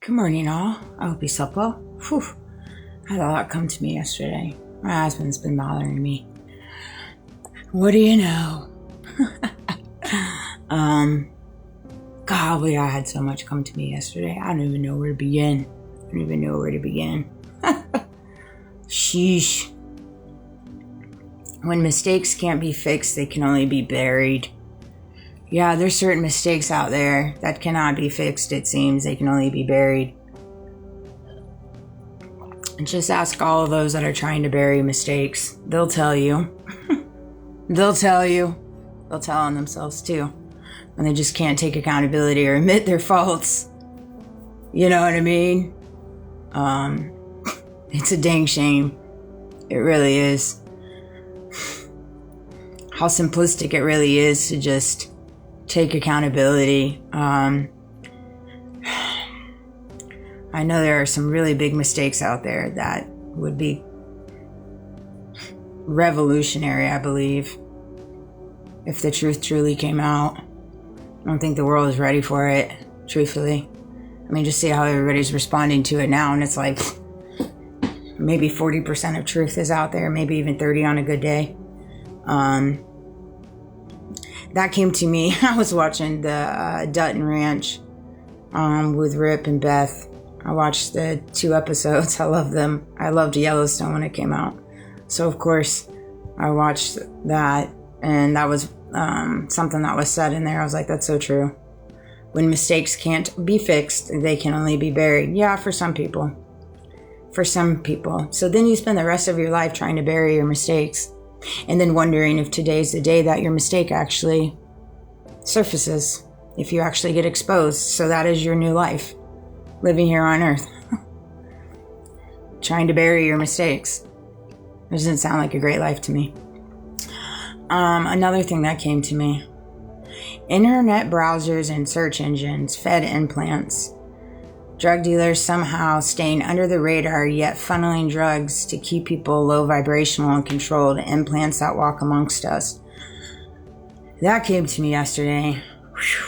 Good morning, all. I hope you slept well. Whew. I had a lot come to me yesterday. My husband's been bothering me. What do you know? Golly, I had so much come to me yesterday. I don't even know where to begin. Sheesh. When mistakes can't be fixed, they can only be buried. Yeah, there's certain mistakes out there that cannot be fixed, it seems. They can only be buried. And just ask all of those that are trying to bury mistakes. They'll tell you. They'll tell you. They'll tell on themselves too. When they just can't take accountability or admit their faults. You know what I mean? It's a dang shame. It really is. How simplistic it really is to just take accountability. I know there are some really big mistakes out there that would be revolutionary, I believe, if the truth truly came out. I don't think the world is ready for it, truthfully. I mean, just see how everybody's responding to it now, and it's like maybe 40% of truth is out there, maybe even 30 on a good day. That came to me. I was watching the Dutton Ranch with Rip and Beth. I watched the 2 episodes. I love them. I loved Yellowstone when it came out. So, of course, I watched that, and that was something that was said in there. I was like, that's so true. When mistakes can't be fixed, they can only be buried. Yeah, for some people. So then you spend the rest of your life trying to bury your mistakes, and then wondering if today's the day that your mistake actually surfaces, if you actually get exposed. So that is your new life, living here on earth. Trying to bury your mistakes. It doesn't sound like a great life to me. Another thing that came to me. Internet browsers and search engines fed implants. Drug dealers somehow staying under the radar, yet funneling drugs to keep people low vibrational and controlled, implants that walk amongst us. That came to me yesterday. Whew.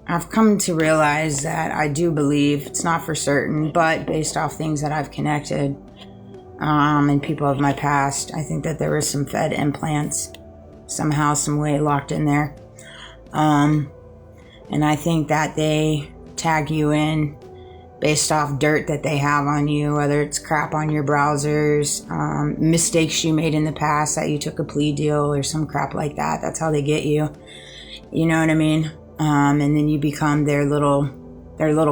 I've come to realize that I do believe, it's not for certain, but based off things that I've connected and people of my past, I think that there were some fed implants somehow, some way locked in there. And I think that they tag you in based off dirt that they have on you, whether it's crap on your browsers, mistakes you made in the past, that you took a plea deal or some crap like that. That's how they get you. You know what I mean? And then you become their little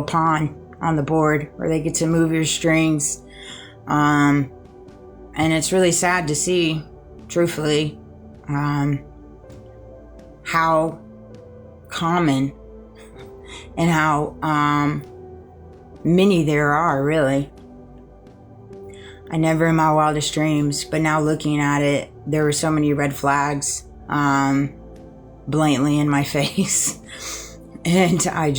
pawn on the board, where they get to move your strings. And it's really sad to see, truthfully, how common and how many there are, really. I never in my wildest dreams, but now looking at it, there were so many red flags blatantly in my face. And I've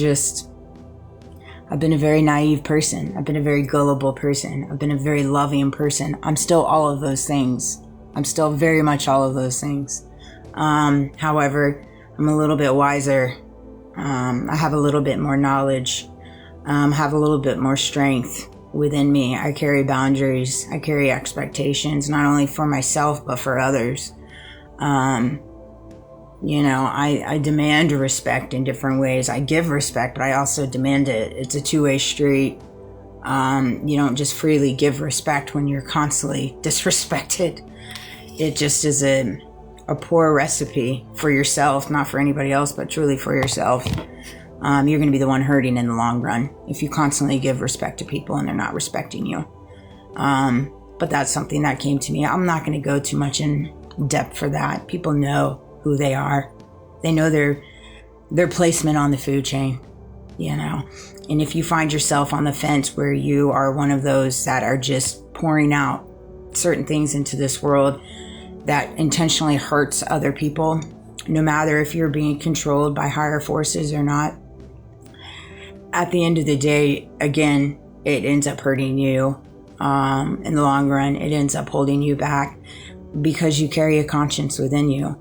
been a very naive person. I've been a very gullible person. I've been a very loving person. I'm still all of those things. I'm still very much all of those things. However, I'm a little bit wiser. I have a little bit more knowledge, have a little bit more strength within me. I carry boundaries. I carry expectations, not only for myself, but for others. I demand respect in different ways. I give respect, but I also demand it. It's a two-way street. You don't just freely give respect when you're constantly disrespected. It just is a poor recipe for yourself, not for anybody else, but truly for yourself. You're going to be the one hurting in the long run if you constantly give respect to people and they're not respecting you. But that's something that came to me. I'm not going to go too much in depth for that. People know who they are. They know their placement on the food chain, And if you find yourself on the fence where you are one of those that are just pouring out certain things into this world that intentionally hurts other people, no matter if you're being controlled by higher forces or not, at the end of the day, again, it ends up hurting you. In the long run, it ends up holding you back because you carry a conscience within you.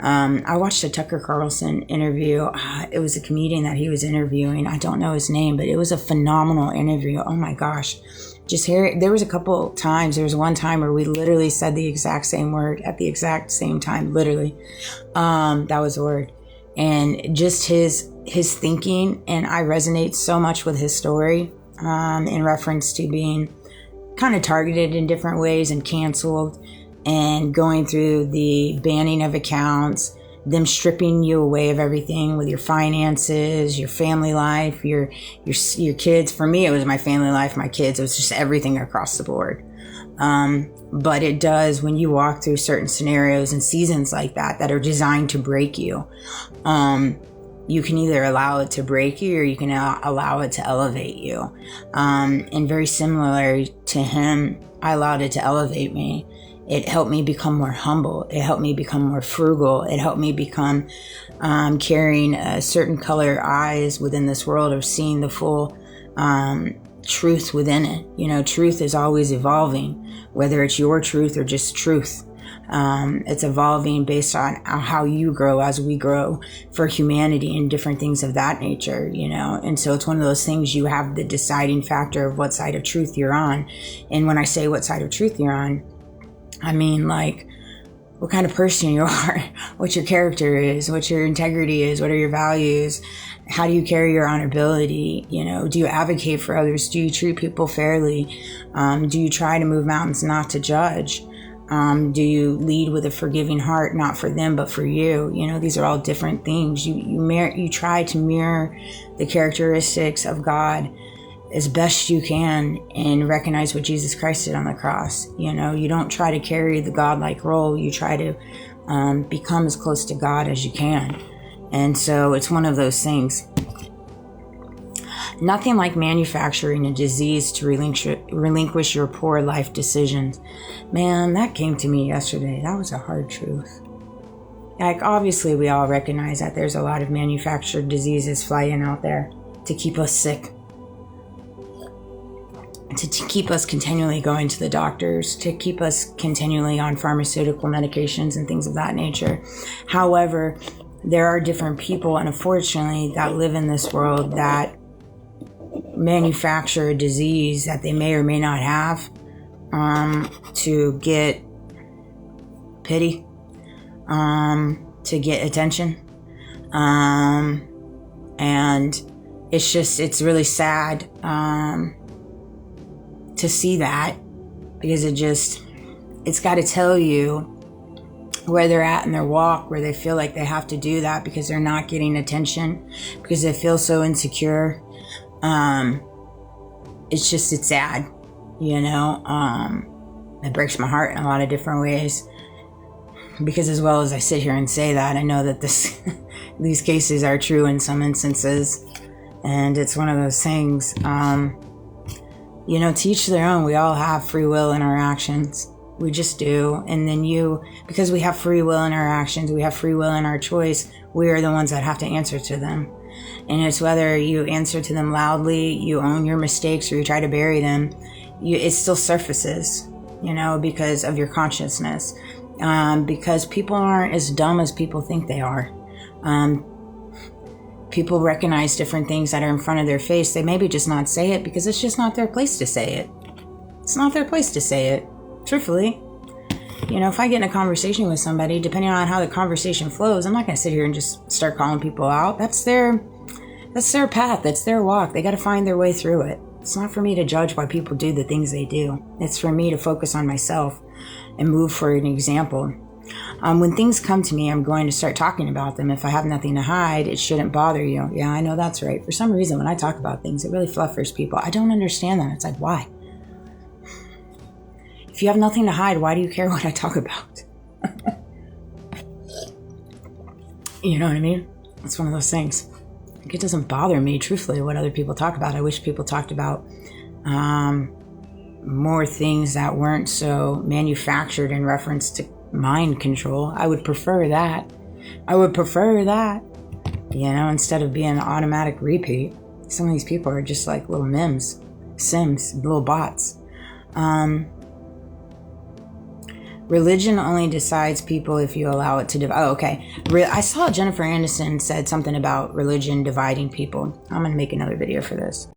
I watched a Tucker Carlson interview. It was a comedian that he was interviewing. I don't know his name, but it was a phenomenal interview. Oh my gosh. Just hear it. There was a couple times. There was one time where we literally said the exact same word at the exact same time. Literally. That was the word. And just his thinking, and I resonate so much with his story, in reference to being kind of targeted in different ways and canceled, and going through the banning of accounts, them stripping you away of everything with your finances, your family life, your kids. For me, it was my family life, my kids. It was just everything across the board. But it does, when you walk through certain scenarios and seasons like that are designed to break you. You can either allow it to break you, or you can allow it to elevate you. And very similar to him, I allowed it to elevate me. It helped me become more humble. It helped me become more frugal. It helped me become carrying a certain color eyes within this world of seeing the full truth within it. You know, truth is always evolving, whether it's your truth or just truth. It's evolving based on how you grow as we grow for humanity and different things of that nature, you know. And so it's one of those things, you have the deciding factor of what side of truth you're on. And when I say what side of truth you're on, I mean, like, what kind of person you are, what your character is, what your integrity is, what are your values, how do you carry your honorability, you know, do you advocate for others, do you treat people fairly, do you try to move mountains, not to judge, do you lead with a forgiving heart, not for them but for you? You know, these are all different things. You try to mirror the characteristics of God as best you can and recognize what Jesus Christ did on the cross. You know, you don't try to carry the godlike role. You try to become as close to God as you can. And so it's one of those things. Nothing like manufacturing a disease to relinquish your poor life decisions. Man, that came to me yesterday. That was a hard truth. Like, obviously we all recognize that there's a lot of manufactured diseases flying out there to keep us sick, to keep us continually going to the doctors, to keep us continually on pharmaceutical medications and things of that nature. However, there are different people, and unfortunately, that live in this world that manufacture a disease that they may or may not have, to get pity, to get attention. And it's really sad to see that, because it's got to tell you where they're at in their walk, where they feel like they have to do that because they're not getting attention, because they feel so insecure. It's sad, you know. It breaks my heart in a lot of different ways, because as well as I sit here and say that, I know that these cases are true in some instances, and it's one of those things. You know, to each their own. We all have free will in our actions. We just do. And then because we have free will in our actions, we have free will in our choice, we are the ones that have to answer to them. And it's whether you answer to them loudly, you own your mistakes, or you try to bury them, it still surfaces, you know, because of your consciousness. Because people aren't as dumb as people think they are. People recognize different things that are in front of their face. They maybe just not say it because it's just not their place to say it. It's not their place to say it, truthfully. You know, if I get in a conversation with somebody, depending on how the conversation flows, I'm not going to sit here and just start calling people out. That's their path. That's their walk. They got to find their way through it. It's not for me to judge why people do the things they do. It's for me to focus on myself and move for an example. When things come to me, I'm going to start talking about them. If I have nothing to hide, it shouldn't bother you. Yeah, I know that's right. For some reason, when I talk about things, it really fluffers people. I don't understand that. It's like, why? If you have nothing to hide, why do you care what I talk about? You know what I mean? It's one of those things. Like, it doesn't bother me, truthfully, what other people talk about. I wish people talked about more things that weren't so manufactured in reference to mind control. I would prefer that. You know, instead of being an automatic repeat. Some of these people are just like little sims, little bots. Religion only decides people if you allow it to divide. Oh, okay. I saw Jennifer Aniston said something about religion dividing people. I'm going to make another video for this.